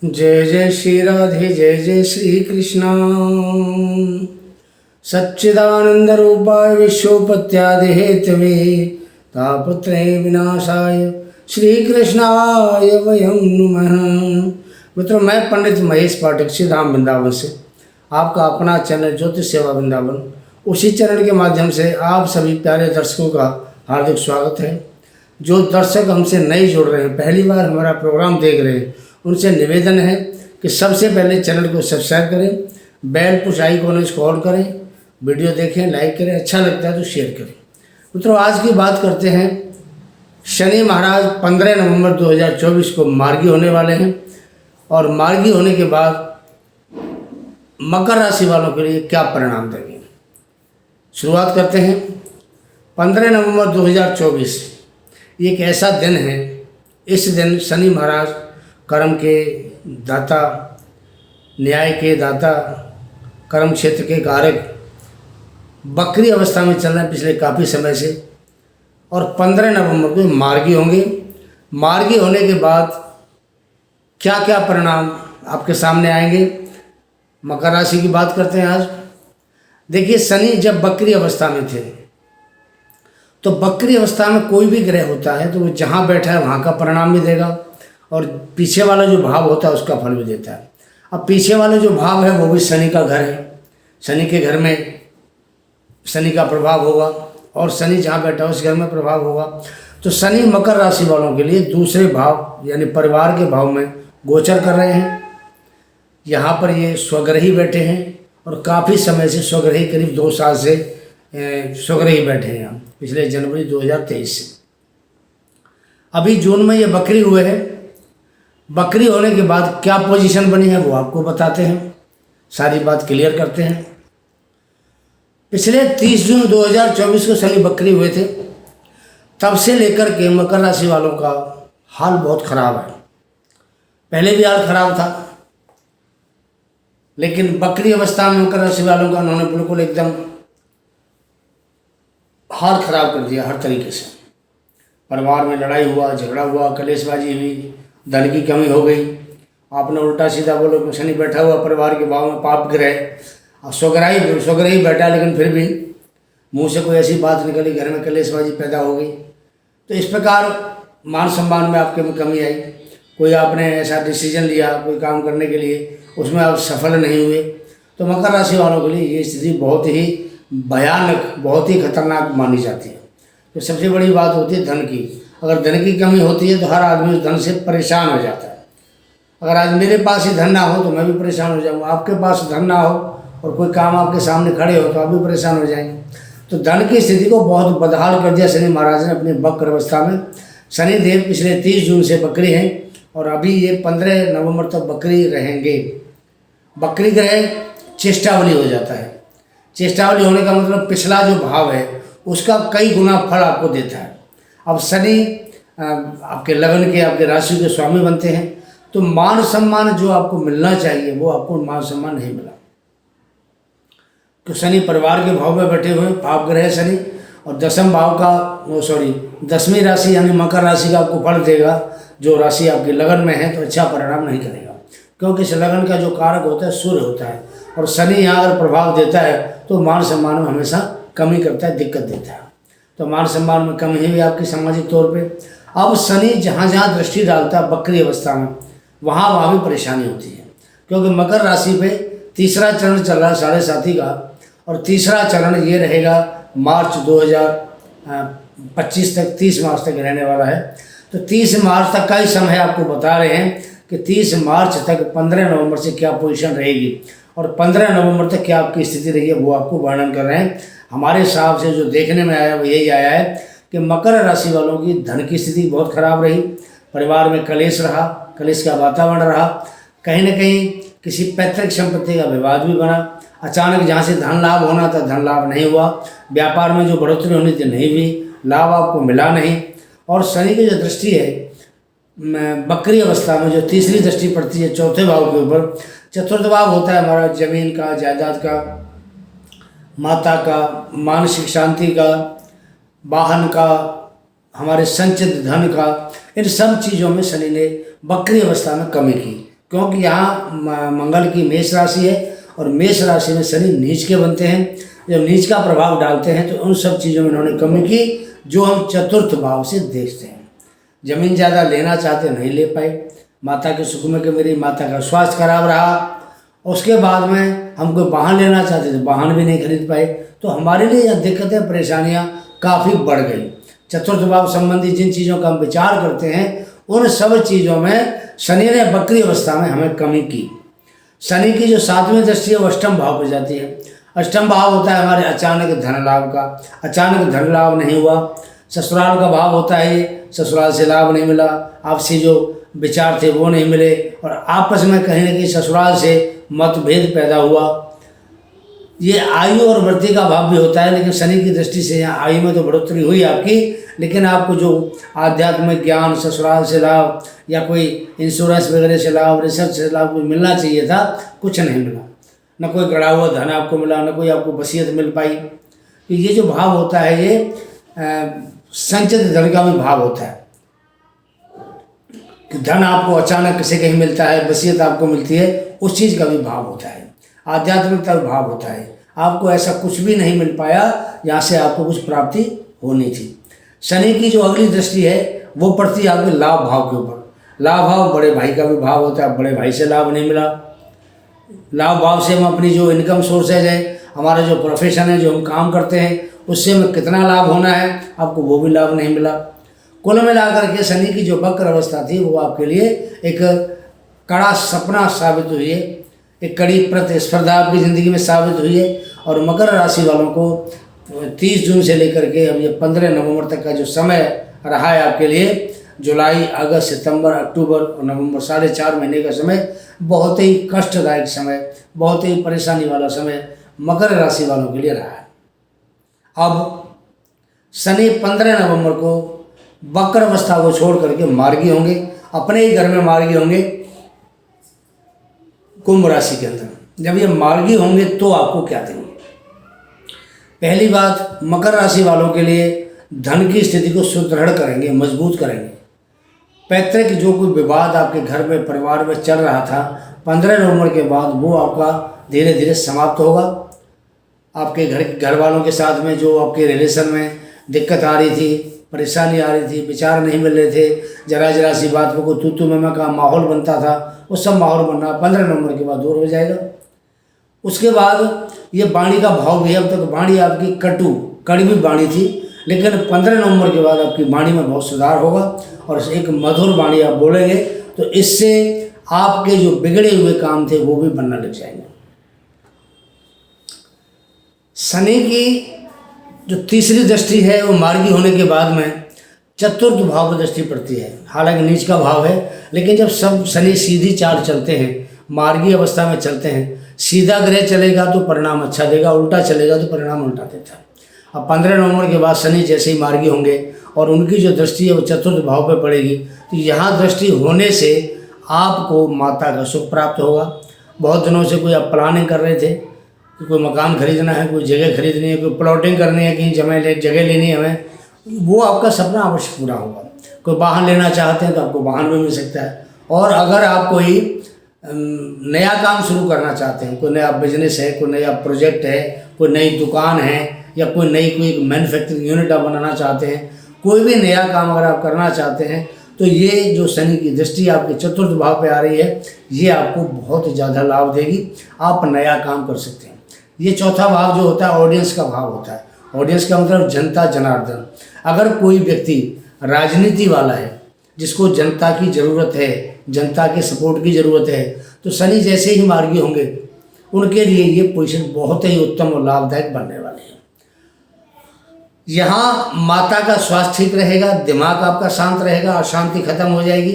जय जय श्री राधे जय जय श्री कृष्ण। सच्चिदानंद रूपाय विश्वोपत्यादि हेतवे तापत्रय विनाशाय श्री कृष्णाय वयं नमः। मित्रों, मैं पंडित महेश पाठक श्री राम वृंदावन से आपका अपना चैनल ज्योतिष सेवा वृंदावन, उसी चैनल के माध्यम से आप सभी प्यारे दर्शकों का हार्दिक स्वागत है। जो दर्शक हमसे नए जुड़ रहे हैं, पहली बार हमारा प्रोग्राम देख रहे हैं, उनसे निवेदन है कि सबसे पहले चैनल को सब्सक्राइब करें, बेल पुश आइकॉन को ऑन करें, वीडियो देखें, लाइक करें, अच्छा लगता है तो शेयर करें। मित्रों, आज की बात करते हैं। शनि महाराज 15 नवंबर 2024 को मार्गी होने वाले हैं और मार्गी होने के बाद मकर राशि वालों के लिए क्या परिणाम देंगे। शुरुआत करते हैं। 15 नवंबर 2024 ये एक ऐसा दिन है, इस दिन शनि महाराज कर्म के दाता, न्याय के दाता, कर्म क्षेत्र के कारक बकरी अवस्था में चल रहे हैं पिछले काफ़ी समय से, और 15 नवंबर को मार्गी होंगे। मार्गी होने के बाद क्या क्या परिणाम आपके सामने आएंगे, मकर राशि की बात करते हैं आज। देखिए, शनि जब बकरी अवस्था में थे तो बकरी अवस्था में कोई भी ग्रह होता है तो वो जहाँ बैठा है वहाँ का परिणाम भी देगा और पीछे वाला जो भाव होता है उसका फल भी देता है। अब पीछे वाला जो भाव है वो भी शनि का घर है, शनि के घर में शनि का प्रभाव होगा और शनि जहाँ बैठा है उस घर में प्रभाव होगा। तो शनि मकर राशि वालों के लिए दूसरे भाव यानी परिवार के भाव में गोचर कर रहे हैं। यहाँ पर ये स्वग्रही बैठे हैं और काफ़ी समय से स्वग्रही, करीब 2 साल से स्वग्रही बैठे हैं यहाँ, पिछले जनवरी 2023 से। अभी जून में ये बकरी हुए हैं। बकरी होने के बाद क्या पोजीशन बनी है वो आपको बताते हैं, सारी बात क्लियर करते हैं। पिछले 30 जून 2024 को शनि बकरी हुए थे, तब से लेकर के मकर राशि वालों का हाल बहुत ख़राब है। पहले भी हाल ख़राब था, लेकिन बकरी अवस्था में मकर राशि वालों का उन्होंने बिल्कुल एकदम हाल ख़राब कर दिया हर तरीके से। परिवार में लड़ाई हुआ, झगड़ा हुआ, कलेशबाजी हुई, धन की कमी हो गई। आपने उल्टा सीधा बोलो, शनि बैठा हुआ परिवार के भाव में पाप ग्रह, स्वग्रही बैठा, लेकिन फिर भी मुंह से कोई ऐसी बात निकली, घर में कलेशबाजी पैदा हो गई। तो इस प्रकार मान सम्मान में आपके में कमी आई। कोई आपने ऐसा डिसीजन लिया कोई काम करने के लिए, उसमें आप सफल नहीं हुए। तो मकर राशि वालों के लिए ये स्थिति बहुत ही भयानक, बहुत ही खतरनाक मानी जाती है। तो सबसे बड़ी बात होती है धन की। अगर धन की कमी होती है तो हर आदमी उस धन से परेशान हो जाता है। अगर आज मेरे पास ही धन ना हो तो मैं भी परेशान हो जाऊँगा, आपके पास धन ना हो और कोई काम आपके सामने खड़े हो तो आप भी परेशान हो जाएंगे। तो धन की स्थिति को बहुत बदहाल कर दिया शनि महाराज ने अपने वक्र अवस्था में। शनि देव पिछले 30 जून से बकरी हैं और अभी ये 15 नवंबर तक बकरी रहेंगे। बकरी ग्रह चेष्टावली हो जाता है। चेष्टावली होने का मतलब पिछला जो भाव है उसका कई गुना फल आपको देता है। अब शनि आपके लगन के, आपके राशि के स्वामी बनते हैं, तो मान सम्मान जो आपको मिलना चाहिए वो आपको मान सम्मान नहीं मिला। तो शनि परिवार के भाव में बैठे हुए पाप ग्रह शनि, और 10वें भाव का 10वीं राशि यानी मकर राशि का आपको फल देगा। जो राशि आपकी लगन में है तो अच्छा परिणाम नहीं करेगा, क्योंकि इस लगन का जो कारक होता है सूर्य होता है, और शनि यहाँ अगर प्रभाव देता है तो मान सम्मान में हमेशा कमी करता है, दिक्कत देता है। तो मान सम्मान में कमी हुई आपकी सामाजिक तौर पे। अब शनि जहाँ जहाँ दृष्टि डालता है बकरी अवस्था में, वहाँ भी परेशानी होती है, क्योंकि मकर राशि पे तीसरा चरण चल रहा है 7.5 का, और तीसरा चरण ये रहेगा मार्च 2025 तक, 30 मार्च तक रहने वाला है। तो 30 मार्च तक का ही समय आपको बता रहे हैं कि 30 मार्च तक 15 नवंबर से क्या पोजीशन रहेगी और 15 नवंबर तक क्या आपकी स्थिति रही है वो आपको वर्णन कर रहे हैं। हमारे हिसाब से जो देखने में आया वो यही आया है कि मकर राशि वालों की धन की स्थिति बहुत खराब रही, परिवार में कलेश रहा, कलेश का वातावरण रहा, कहीं ना कहीं किसी पैतृक संपत्ति का विवाद भी बना, अचानक जहाँ से धन लाभ होना था धन लाभ नहीं हुआ, व्यापार में जो बढ़ोतरी होनी थी नहीं हुई, लाभ आपको मिला नहीं। और शनि की जो दृष्टि है बकरी अवस्था में, जो तीसरी दृष्टि पड़ती है चौथे भाव के ऊपर, चतुर्थ भाव होता है हमारा जमीन का, जायदाद का, माता का, मानसिक शांति का, वाहन का, हमारे संचित धन का, इन सब चीज़ों में शनि ने बकरी अवस्था में कमी की। क्योंकि यहाँ मंगल की मेष राशि है और मेष राशि में शनि नीच के बनते हैं। जब नीच का प्रभाव डालते हैं तो उन सब चीज़ों में इन्होंने कमी की जो हम चतुर्थ भाव से देखते हैं। जमीन ज़्यादा लेना चाहते नहीं ले पाए, माता के सुख में कि मेरी माता का स्वास्थ्य खराब रहा। उसके बाद में हम कोई वाहन लेना चाहते थे, वाहन भी नहीं खरीद पाए। तो हमारे लिए यह दिक्कतें परेशानियाँ काफ़ी बढ़ गई। चतुर्थ भाव संबंधी जिन चीज़ों का हम विचार करते हैं उन सब चीज़ों में शनि ने वक्री अवस्था में हमें कमी की। शनि की जो 7वीं दृष्टि है वो अष्टम भाव पर जाती है। अष्टम भाव होता है हमारे अचानक धन लाभ का। अचानक धन लाभ नहीं हुआ। ससुराल का भाव होता है ये, ससुराल से लाभ नहीं मिला, आपसी जो विचार थे वो नहीं मिले और आपस में कहीं ना कहीं ससुराल से मतभेद पैदा हुआ। ये आयु और वृद्धि का भाव भी होता है, लेकिन शनि की दृष्टि से यहाँ आयु में तो बढ़ोतरी हुई आपकी, लेकिन आपको जो आध्यात्मिक ज्ञान, ससुराल से लाभ या कोई इंश्योरेंस वगैरह से लाभ, रिसर्च से लाभ कुछ मिलना चाहिए था, कुछ नहीं मिला। न कोई गड़ा हुआ धन आपको मिला, न कोई आपको वसीयत मिल पाई। तो ये जो भाव होता है ये संचित धन का भी भाव होता है कि धन आपको अचानक से कहीं मिलता है, वसीयत आपको मिलती है, उस चीज़ का भी भाव होता है। आध्यात्मिकता भी भाव होता है। आपको ऐसा कुछ भी नहीं मिल पाया यहाँ से आपको कुछ प्राप्ति होनी थी। शनि की जो अगली दृष्टि है वो पड़ती है आपके लाभ भाव के ऊपर। लाभ भाव बड़े भाई का भी भाव होता है। बड़े भाई से लाभ नहीं मिला। लाभ भाव से हम अपनी जो इनकम सोर्सेज है, हमारा जो प्रोफेशन है, जो हम काम करते हैं, उससे हमें कितना लाभ होना है, आपको वो भी लाभ नहीं मिला। कुल मिलाकर के शनि की जो वक्र अवस्था थी वो आपके लिए एक कड़ा सपना साबित हुई है, एक कड़ी प्रतिस्पर्धा आपकी ज़िंदगी में साबित हुई है। और मकर राशि वालों को 30 जून से लेकर के अब ये 15 नवंबर तक का जो समय रहा है आपके लिए, जुलाई, अगस्त, सितंबर, अक्टूबर और नवंबर, 4.5 महीने का समय बहुत ही कष्टदायक समय, बहुत ही परेशानी वाला समय मकर राशि वालों के लिए रहा है। अब शनि 15 नवंबर को वक्र अवस्था को छोड़ करके मार्गी होंगे, अपने ही घर में मार्गी होंगे कुंभ राशि के अंदर। जब ये मार्गी होंगे तो आपको क्या देंगे? पहली बात, मकर राशि वालों के लिए धन की स्थिति को सुदृढ़ करेंगे, मजबूत करेंगे। पैतृक जो कोई विवाद आपके घर में, परिवार में चल रहा था, 15 नवंबर के बाद वो आपका धीरे धीरे समाप्त होगा। आपके घर वालों के साथ में जो आपके रिलेशन में दिक्कत आ रही थी, परेशानी आ रही थी, विचार नहीं मिल रहे थे, जरा सी बात पर कोई तू मैं का माहौल बनता था, वो सब माहौल बनना 15 नवंबर के बाद दूर हो जाएगा। उसके बाद ये वाणी का भाव भी है। अब तक वाणी आपकी कड़वी वाणी थी, लेकिन 15 नवंबर के बाद आपकी वाणी में बहुत सुधार होगा और एक मधुर वाणी आप बोलेंगे तो इससे आपके जो बिगड़े हुए काम थे वो भी बनना लग जाएंगे। शनि की जो तीसरी दृष्टि है वो मार्गी होने के बाद में चतुर्थ भाव पर दृष्टि पड़ती है। हालांकि नीच का भाव है, लेकिन जब सब शनि सीधी चाल चलते हैं, मार्गी अवस्था में चलते हैं, सीधा ग्रह चलेगा तो परिणाम अच्छा देगा, उल्टा चलेगा तो परिणाम उल्टा देता है। अब 15 नवंबर के बाद शनि जैसे ही मार्गी होंगे और उनकी जो दृष्टि है वो चतुर्थ भाव पर पड़ेगी, तो यहाँ दृष्टि होने से आपको माता का सुख प्राप्त होगा। बहुत दिनों से कोई आप प्लानिंग कर रहे थे कि कोई मकान खरीदना है, कोई जगह खरीदनी है, कोई प्लॉटिंग करनी है, कहीं जगह लेनी है हमें, वो आपका सपना अवश्य पूरा होगा। कोई वाहन लेना चाहते हैं तो आपको वाहन भी मिल सकता है। और अगर आप कोई नया काम शुरू करना चाहते हैं, कोई नया बिजनेस है, कोई नया प्रोजेक्ट है, कोई नई दुकान है या कोई मैन्युफैक्चरिंग यूनिट आप बनाना चाहते हैं, कोई भी नया काम अगर आप करना चाहते हैं, तो ये जो शनि की दृष्टि आपके चतुर्थ भाव पे आ रही है, ये आपको बहुत ज़्यादा लाभ देगी। आप नया काम कर सकते हैं। ये चौथा भाव जो होता है ऑडियंस का भाव होता है। ऑडियंस का मतलब जनता जनार्दन। अगर कोई व्यक्ति राजनीति वाला है, जिसको जनता की ज़रूरत है, जनता के सपोर्ट की ज़रूरत है, तो शनि जैसे ही मार्गी होंगे उनके लिए ये पोजीशन बहुत ही उत्तम और लाभदायक बनने वाली है। यहाँ माता का स्वास्थ्य ठीक रहेगा, दिमाग आपका शांत रहेगा, अशांति खत्म हो जाएगी,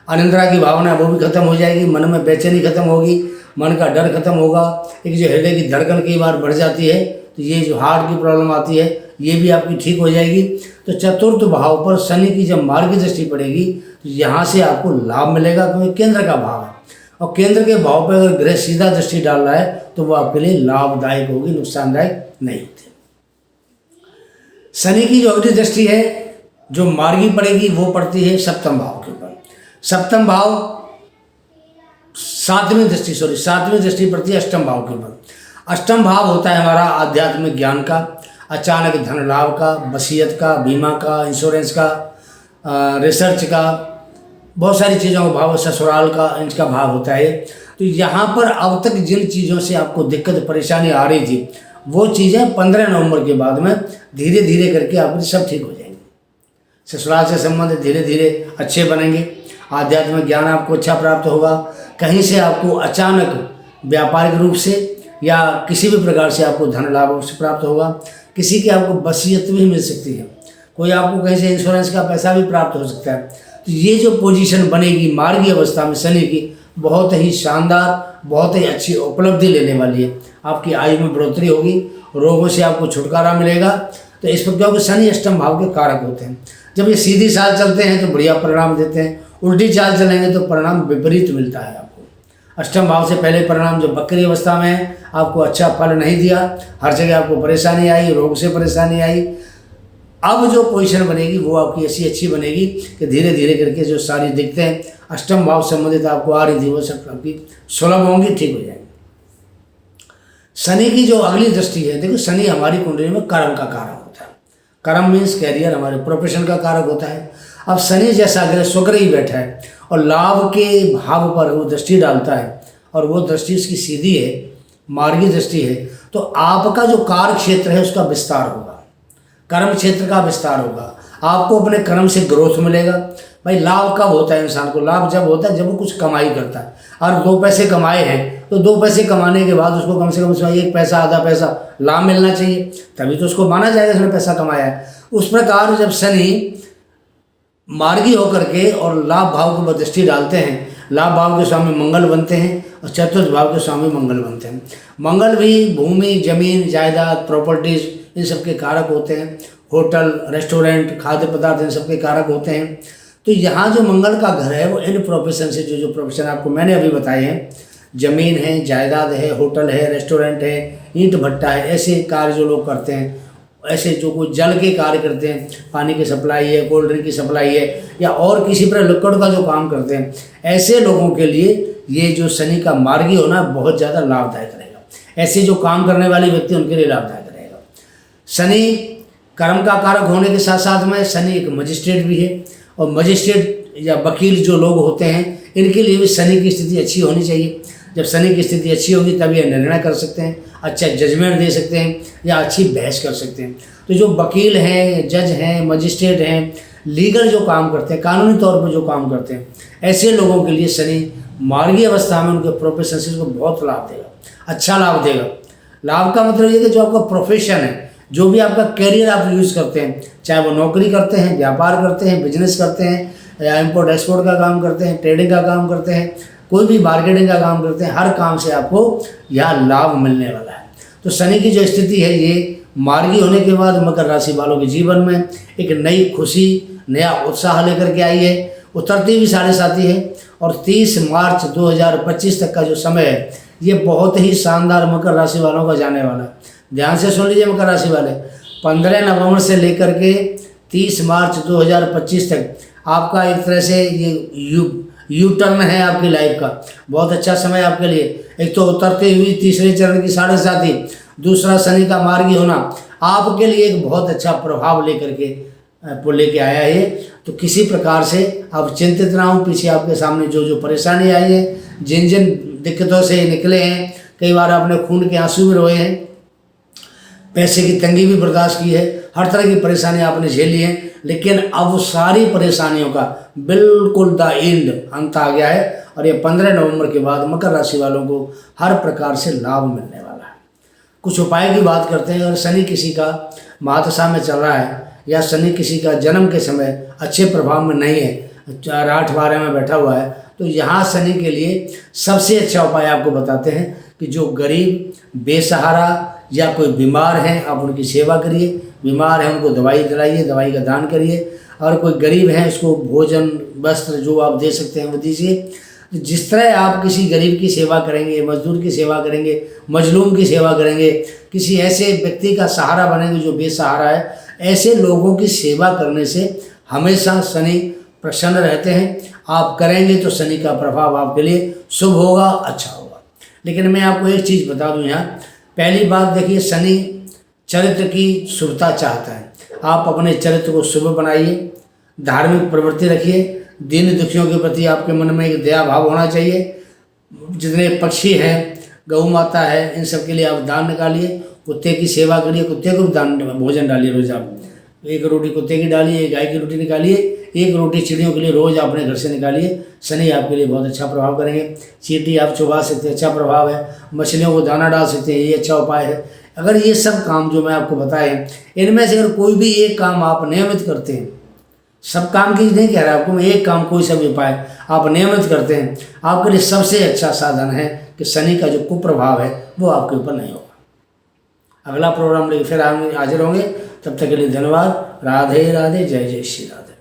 अनिद्रा की भावना वो भी खत्म हो जाएगी, मन में बेचैनी खत्म होगी, मन का डर खत्म होगा। एक जो हृदय की धड़कन कई बार बढ़ जाती है, तो ये जो हार्ट की प्रॉब्लम आती है ये भी आपकी ठीक हो जाएगी। तो चतुर्थ भाव पर शनि की जब मार्गी दृष्टि पड़ेगी तो यहाँ से आपको लाभ मिलेगा, क्योंकि केंद्र का भाव है और केंद्र के भाव पर अगर ग्रह सीधा दृष्टि डाल रहा है तो वो आपके लिए लाभदायक होगी, नुकसानदायक नहीं होती। शनि की जो अगली दृष्टि है जो मार्गी पड़ेगी वो पड़ती है सप्तम भाव के ऊपर। सप्तम भाव सातवीं दृष्टि पड़ती है अष्टम भाव के ऊपर। अष्टम भाव होता है हमारा आध्यात्मिक ज्ञान का, अचानक धन लाभ का, वसीयत का, बीमा का, इंश्योरेंस का, रिसर्च का, बहुत सारी चीज़ों का भाव, ससुराल का, इनका भाव होता है। तो यहाँ पर अब तक जिन चीज़ों से आपको दिक्कत परेशानी आ रही थी वो चीज़ें 15 नवंबर के बाद में धीरे धीरे करके आपकी सब ठीक हो जाएंगी। ससुराल से संबंधित धीरे धीरे अच्छे बनेंगे, आध्यात्मिक ज्ञान आपको अच्छा प्राप्त होगा, कहीं से आपको अचानक व्यापारिक रूप से या किसी भी प्रकार से आपको धन लाभ से प्राप्त होगा, किसी की आपको वसीयत भी मिल सकती है, कोई आपको कहीं से इंश्योरेंस का पैसा भी प्राप्त हो सकता है। तो ये जो पोजीशन बनेगी मार्गीय अवस्था में शनि की, बहुत ही शानदार, बहुत ही अच्छी उपलब्धि लेने वाली है। आपकी आयु में बढ़ोतरी होगी, रोगों से आपको छुटकारा मिलेगा। तो इस पर क्योंकि शनि अष्टम भाव के कारक होते हैं। जब ये सीधी चाल चलते हैं तो बढ़िया परिणाम देते हैं, उल्टी चाल चलेंगे तो परिणाम विपरीत मिलता है आपको। अष्टम भाव से पहले परिणाम जो बकरी अवस्था में है आपको अच्छा फल नहीं दिया, हर जगह आपको परेशानी आई, रोग से परेशानी आई। अब जो पोजीशन बनेगी वो आपकी ऐसी अच्छी बनेगी कि धीरे धीरे करके जो सारी दिक्कतें अष्टम भाव संबंधित आपको आ रही थी वो सब आपकी सुलभ होंगी, ठीक हो जाएंगी। शनि की जो अगली दृष्टि है, देखो शनि हमारी कुंडली में कर्म का कारक होता है। कर्म मीन्स कैरियर, हमारे प्रोफेशन का कारक होता है। अब शनि जैसा ग्रह स्वग्रह ही बैठा है और लाभ के भाव पर वो दृष्टि डालता है और वो दृष्टि उसकी सीधी है, मार्गी दृष्टि है। तो आपका जो कार्य क्षेत्र है उसका विस्तार होगा, कर्म क्षेत्र का विस्तार होगा, आपको अपने कर्म से ग्रोथ मिलेगा। भाई लाभ कब होता है इंसान को? लाभ जब होता है जब वो कुछ कमाई करता है। और 2 पैसे कमाए हैं तो 2 पैसे कमाने के बाद उसको कम से कम 1 पैसा आधा पैसा लाभ मिलना चाहिए, तभी तो उसको माना जाएगा उसने पैसा कमाया है। उस प्रकार जब शनि मार्गी होकर के और लाभ भाव को दृष्टि डालते हैं, लाभ भाव के स्वामी मंगल बनते हैं और चतुर्थ भाव के स्वामी मंगल बनते हैं। मंगल भी भूमि, जमीन, जायदाद, प्रॉपर्टीज इन सब के कारक होते हैं। होटल, रेस्टोरेंट, खाद्य पदार्थ इन सब के कारक होते हैं। तो यहाँ जो मंगल का घर है वो इन प्रोफेशन से जो प्रोफेशन आपको मैंने अभी बताए हैं, जमीन है, जायदाद है, होटल है, रेस्टोरेंट है, ईंट भट्टा है, ऐसे कार्य जो लोग करते हैं, ऐसे जो कोई जल के कार्य करते हैं, पानी की सप्लाई है, कोल्ड ड्रिंक की सप्लाई है या और किसी प्रकार लिक्विड का जो काम करते हैं, ऐसे लोगों के लिए ये जो शनि का मार्गी होना बहुत ज़्यादा लाभदायक रहेगा। ऐसे जो काम करने वाले व्यक्ति उनके लिए लाभदायक रहेगा। शनि कर्म का कारक होने के साथ साथ में शनि एक मजिस्ट्रेट भी है और मजिस्ट्रेट या वकील जो लोग होते हैं इनके लिए भी शनि की स्थिति अच्छी होनी चाहिए। जब शनि की स्थिति अच्छी होगी तब ये निर्णय कर सकते हैं, अच्छा जजमेंट दे सकते हैं या अच्छी बहस कर सकते हैं। तो जो वकील हैं, जज हैं, मजिस्ट्रेट हैं, लीगल जो काम करते हैं, कानूनी तौर पर जो काम करते हैं, ऐसे लोगों के लिए शनि मार्गी अवस्था में उनके प्रोफेशन से को बहुत लाभ देगा, अच्छा लाभ देगा। लाभ का मतलब ये कि जो आपका प्रोफेशन है, जो भी आपका कैरियर आप यूज़ करते हैं, चाहे वो नौकरी करते हैं, व्यापार करते हैं, बिजनेस करते हैं या इम्पोर्ट एक्सपोर्ट का काम करते हैं, ट्रेडिंग का काम करते हैं, कोई भी मार्केटिंग का काम करते हैं, हर काम से आपको यहाँ लाभ मिलने वाला है। तो शनि की जो स्थिति है ये मार्गी होने के बाद मकर राशि वालों के जीवन में एक नई खुशी, नया उत्साह लेकर के आई है। उतरती भी 7.5 है और 30 मार्च 2025 तक का जो समय है ये बहुत ही शानदार मकर राशि वालों का जाने वाला है। ध्यान से सुन लीजिए मकर राशि वाले, 15 नवंबर से लेकर के 30 मार्च 2025 तक आपका एक तरह से ये यू टर्न है आपकी लाइफ का। बहुत अच्छा समय आपके लिए। एक तो उतरते हुई तीसरे चरण की 7.5, दूसरा शनि का मार्गी होना आपके लिए एक बहुत अच्छा प्रभाव लेके आया है। तो किसी प्रकार से आप चिंतित ना हो। पीछे आपके सामने जो परेशानी आई है, जिन दिक्कतों से निकले हैं, कई बार आपने खून के आंसू भी रोए हैं, पैसे की तंगी भी बर्दाश्त की है, हर तरह की परेशानी आपने झेली है, लेकिन अब सारी परेशानियों का बिल्कुल द एंड अंत आ गया है। और ये 15 नवंबर के बाद मकर राशि वालों को हर प्रकार से लाभ मिलने वाला है। कुछ उपाय की बात करते हैं। अगर शनि किसी का महादशा में चल रहा है या शनि किसी का जन्म के समय अच्छे प्रभाव में नहीं है, 4, 8, 12 में बैठा हुआ है, तो यहाँ शनि के लिए सबसे अच्छा उपाय आपको बताते हैं कि जो गरीब, बेसहारा या कोई बीमार हैं आप उनकी सेवा करिए। बीमार हैं उनको दवाई दिलाइए, दवाई का दान करिए। और कोई गरीब है उसको भोजन, वस्त्र जो आप दे सकते हैं वो दीजिए। जिस तरह आप किसी गरीब की सेवा करेंगे, मजदूर की सेवा करेंगे, मजलूम की सेवा करेंगे, किसी ऐसे व्यक्ति का सहारा बनेंगे जो बेसहारा है, ऐसे लोगों की सेवा करने से हमेशा शनि प्रसन्न रहते हैं। आप करेंगे तो शनि का प्रभाव आपके लिए शुभ होगा, अच्छा होगा। लेकिन मैं आपको एक चीज़ बता दूं यहाँ, पहली बात देखिए, शनि चरित्र की शुभता चाहता है। आप अपने चरित्र को शुभ बनाइए, धार्मिक प्रवृत्ति रखिए, दीन दुखियों के प्रति आपके मन में एक दया भाव होना चाहिए। जितने पक्षी हैं, गौ माता है, इन सब के लिए आप दान निकालिए, कुत्ते की सेवा करिए, कुत्ते को भी दान भोजन डालिए रोज आप। एक रोटी कुत्ते की डालिए, एक गाय की रोटी निकालिए, एक रोटी चिड़ियों के लिए रोज अपने घर से निकालिए। शनि आपके लिए बहुत अच्छा प्रभाव करेंगे। चींटी आप चुबा सकते हैं, अच्छा प्रभाव है। मछलियों को दाना डाल सकते हैं, ये अच्छा उपाय है। अगर ये सब काम जो मैं आपको बताए, इनमें से अगर कोई भी एक काम आप नियमित करते हैं, सब काम की नहीं कह रहा आपको मैं, एक काम कोई सा भी उपाय आप नियमित करते हैं, आपके लिए सबसे अच्छा साधन है कि शनि का जो कुप्रभाव है वो आपके ऊपर नहीं होगा। अगला प्रोग्राम लेकर फिर हम हाजिर होंगे, तब तक के लिए धन्यवाद। राधे राधे, जय जय श्री राधे।